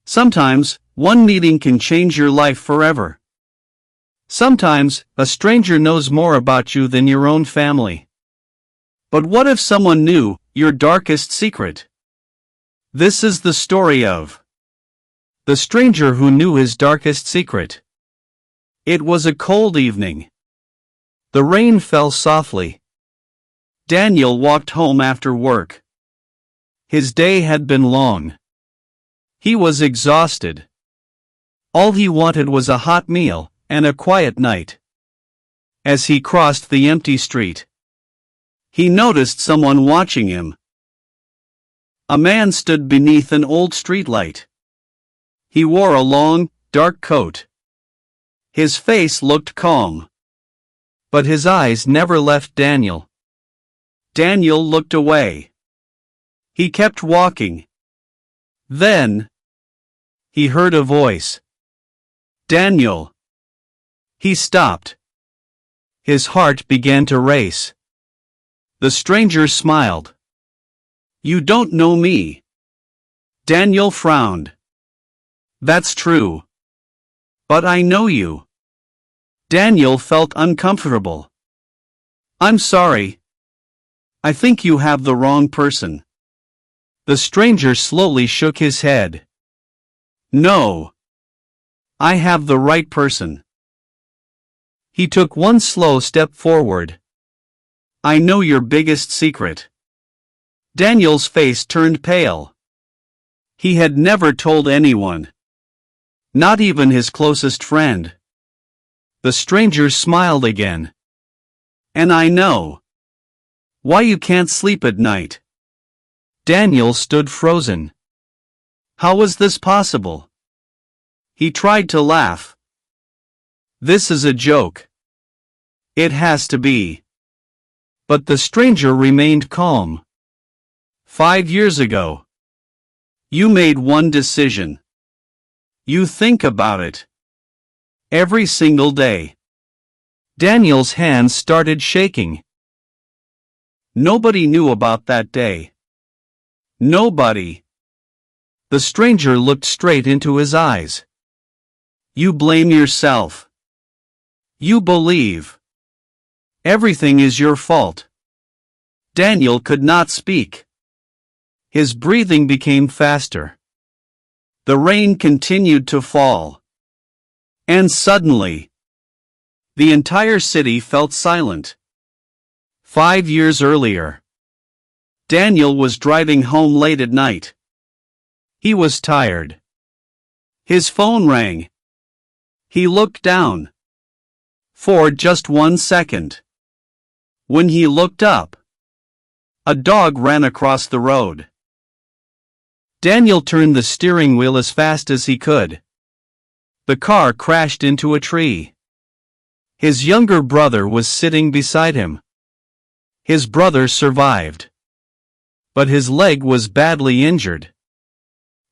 Sometimes, one meeting can change your life forever. Sometimes, a stranger knows more about you than your own family. But what if someone knew your darkest secret? This is the story of the stranger who knew his darkest secret. It was a cold evening. The rain fell softly. Daniel walked home after work. His day had been long. He was exhausted. All he wanted was a hot meal and a quiet night. As he crossed the empty street, he noticed someone watching him. A man stood beneath an old streetlight. He wore a long, dark coat. His face looked calm. But his eyes never left Daniel. Daniel looked away. He kept walking. Then, he heard a voice. Daniel. He stopped. His heart began to race. The stranger smiled. You don't know me. Daniel frowned. That's true. But I know you. Daniel felt uncomfortable. I'm sorry. I think you have the wrong person. The stranger slowly shook his head. No. I have the right person. He took one slow step forward. I know your biggest secret. Daniel's face turned pale. He had never told anyone. Not even his closest friend. The stranger smiled again. And I know why you can't sleep at night. Daniel stood frozen. How was this possible? He tried to laugh. This is a joke. It has to be. But the stranger remained calm. 5 years ago. You made one decision. You think about it. Every single day. Daniel's hands started shaking. Nobody knew about that day. Nobody. The stranger looked straight into his eyes. You blame yourself. You believe everything is your fault. Daniel could not speak. His breathing became faster. The rain continued to fall. And suddenly, the entire city felt silent. 5 years earlier, Daniel was driving home late at night. He was tired. His phone rang. He looked down. For just 1 second. When he looked up, a dog ran across the road. Daniel turned the steering wheel as fast as he could. The car crashed into a tree. His younger brother was sitting beside him. His brother survived. But his leg was badly injured.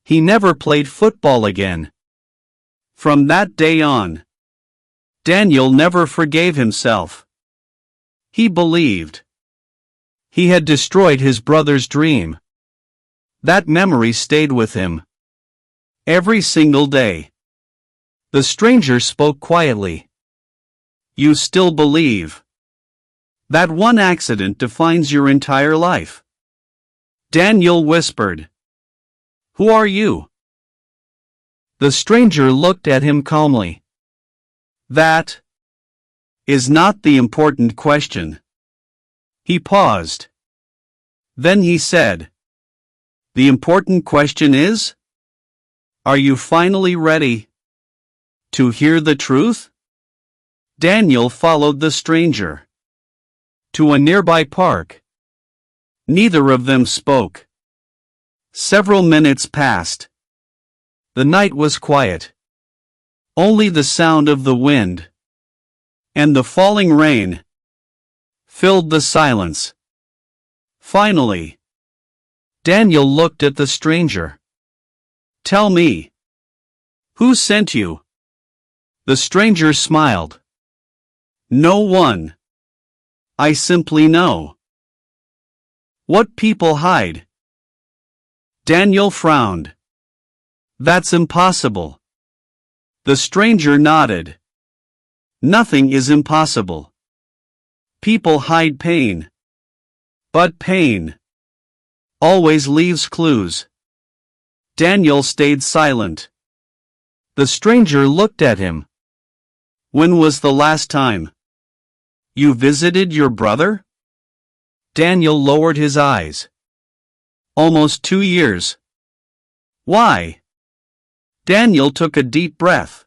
He never played football again. From that day on, Daniel never forgave himself. He believed he had destroyed his brother's dream. That memory stayed with him. Every single day. The stranger spoke quietly. You still believe that one accident defines your entire life? Daniel whispered. Who are you? The stranger looked at him calmly. That is not the important question. He paused. Then he said, the important question is, are you finally ready to hear the truth? Daniel followed the stranger to a nearby park. Neither of them spoke. Several minutes passed. The night was quiet. Only the sound of the wind and the falling rain filled the silence. Finally, Daniel looked at the stranger. Tell me, who sent you? The stranger smiled. No one. I simply know what people hide. Daniel frowned. That's impossible. The stranger nodded. Nothing is impossible. People hide pain. But pain always leaves clues. Daniel stayed silent. The stranger looked at him. When was the last time you visited your brother? Daniel lowered his eyes. Almost 2 years. Why? Daniel took a deep breath.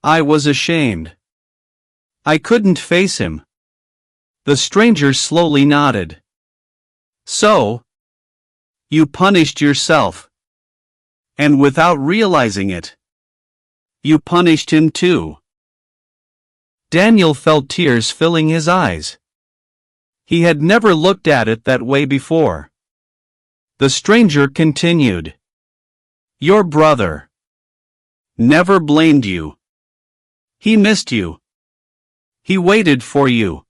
I was ashamed. I couldn't face him. The stranger slowly nodded. So, you punished yourself. And without realizing it, you punished him too. Daniel felt tears filling his eyes. He had never looked at it that way before. The stranger continued. Your brother never blamed you. He missed you. He waited for you.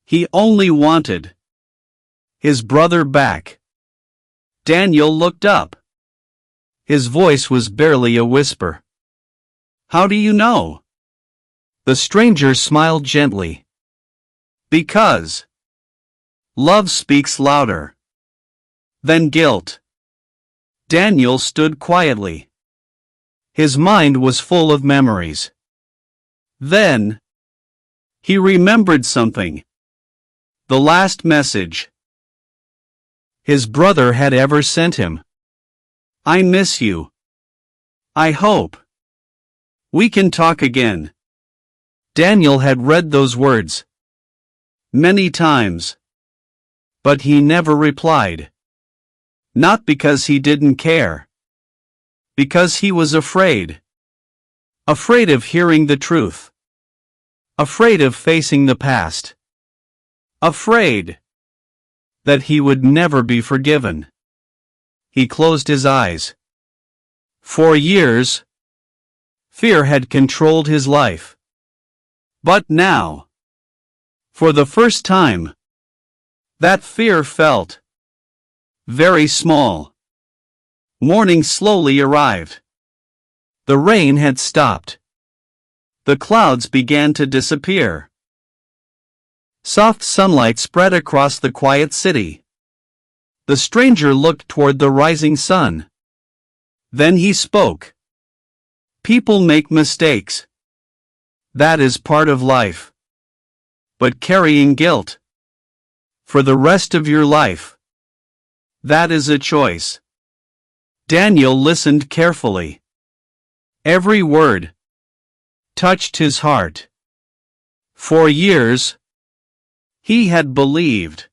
He only wanted his brother back. Daniel looked up. His voice was barely a whisper. How do you know? The stranger smiled gently. Because love speaks louder than guilt. Daniel stood quietly. His mind was full of memories. Then he remembered something. The last message his brother had ever sent him. I miss you. I hope we can talk again. Daniel had read those words many times, but he never replied. Not because he didn't care. Because he was afraid. Afraid of hearing the truth. Afraid of facing the past. Afraid that he would never be forgiven. He closed his eyes. For years, fear had controlled his life. But now, for the first time, that fear felt very small. Morning slowly arrived. The rain had stopped. The clouds began to disappear. Soft sunlight spread across the quiet city. The stranger looked toward the rising sun. Then he spoke. People make mistakes. That is part of life. But carrying guilt for the rest of your life, that is a choice. Daniel listened carefully. Every word touched his heart. For years, he had believed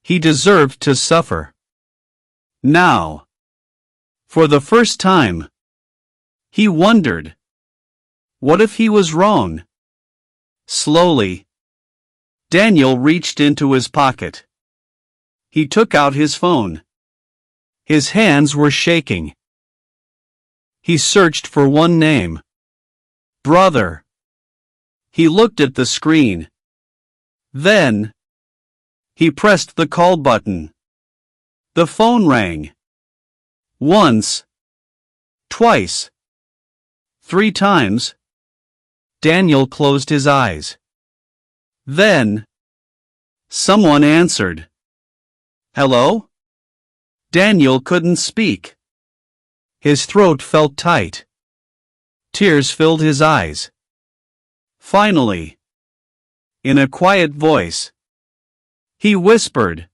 he deserved to suffer. Now, for the first time, he wondered, what if he was wrong? Slowly, Daniel reached into his pocket. He took out his phone. His hands were shaking. He searched for one name. Brother. He looked at the screen. Then he pressed the call button. The phone rang. Once. Twice. 3 times. Daniel closed his eyes. Then someone answered. Hello? Daniel couldn't speak. His throat felt tight. Tears filled his eyes. Finally, in a quiet voice, he whispered,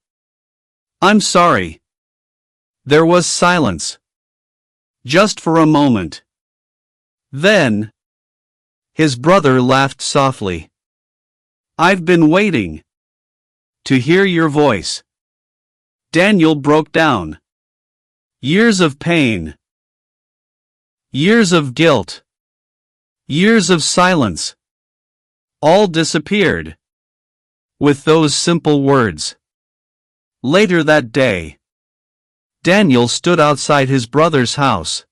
I'm sorry. There was silence. Just for a moment. Then his brother laughed softly. I've been waiting to hear your voice. Daniel broke down. Years of pain. Years of guilt. Years of silence. All disappeared with those simple words. Later that day, Daniel stood outside his brother's house.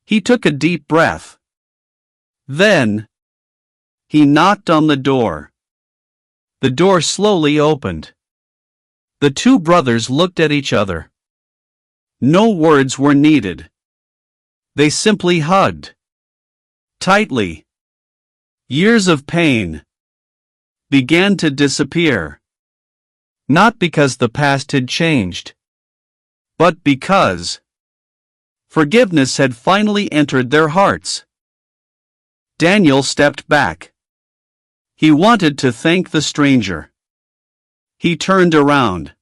He took a deep breath. Then he knocked on the door. The door slowly opened. The 2 brothers looked at each other. No words were needed. They simply hugged tightly. Years of pain began to disappear. Not because the past had changed, but because forgiveness had finally entered their hearts. Daniel stepped back. He wanted to thank the stranger. He turned around.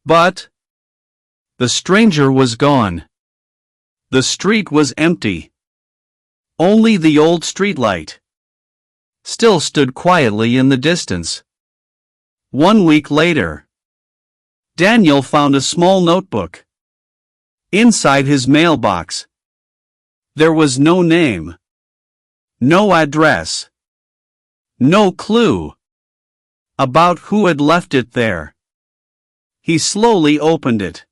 But the stranger was gone. The street was empty. Only the old streetlight still stood quietly in the distance. 1 week later, Daniel found a small notebook. Inside his mailbox, there was no name, no address, no clue about who had left it there. He slowly opened it.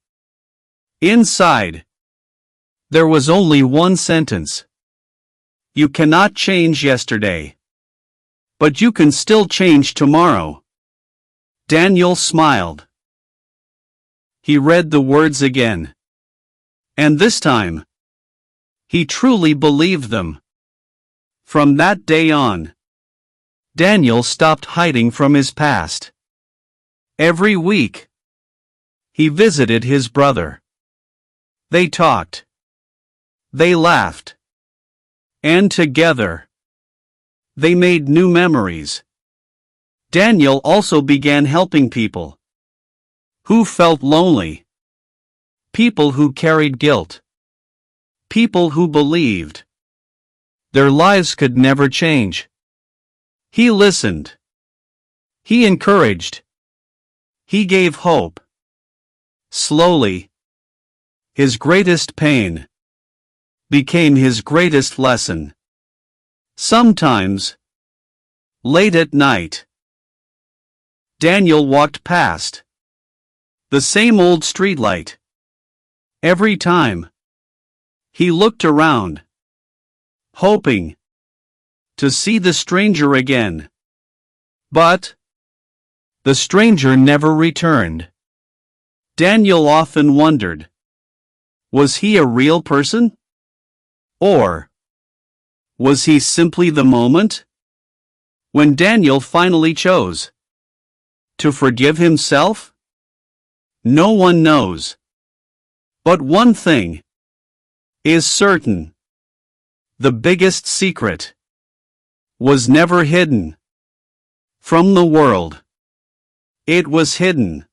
Inside, there was only one sentence. You cannot change yesterday, but you can still change tomorrow. Daniel smiled. He read the words again. And this time, he truly believed them. From that day on, Daniel stopped hiding from his past. Every week, he visited his brother. They talked. They laughed. And together, they made new memories. Daniel also began helping people who felt lonely. People who carried guilt. People who believed their lives could never change. He listened. He encouraged. He gave hope. Slowly, his greatest pain became his greatest lesson. Sometimes, late at night, Daniel walked past the same old streetlight. Every time, he looked around, hoping to see the stranger again. But the stranger never returned. Daniel often wondered, was he a real person? Or was he simply the moment? When Daniel finally chose to forgive himself? No one knows. But one thing is certain. The biggest secret was never hidden from the world. It was hidden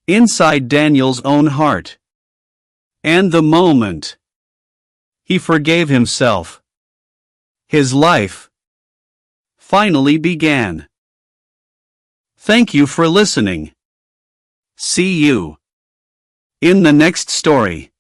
inside Daniel's own heart. And the moment he forgave himself, his life finally began. Thank you for listening. See you in the next story.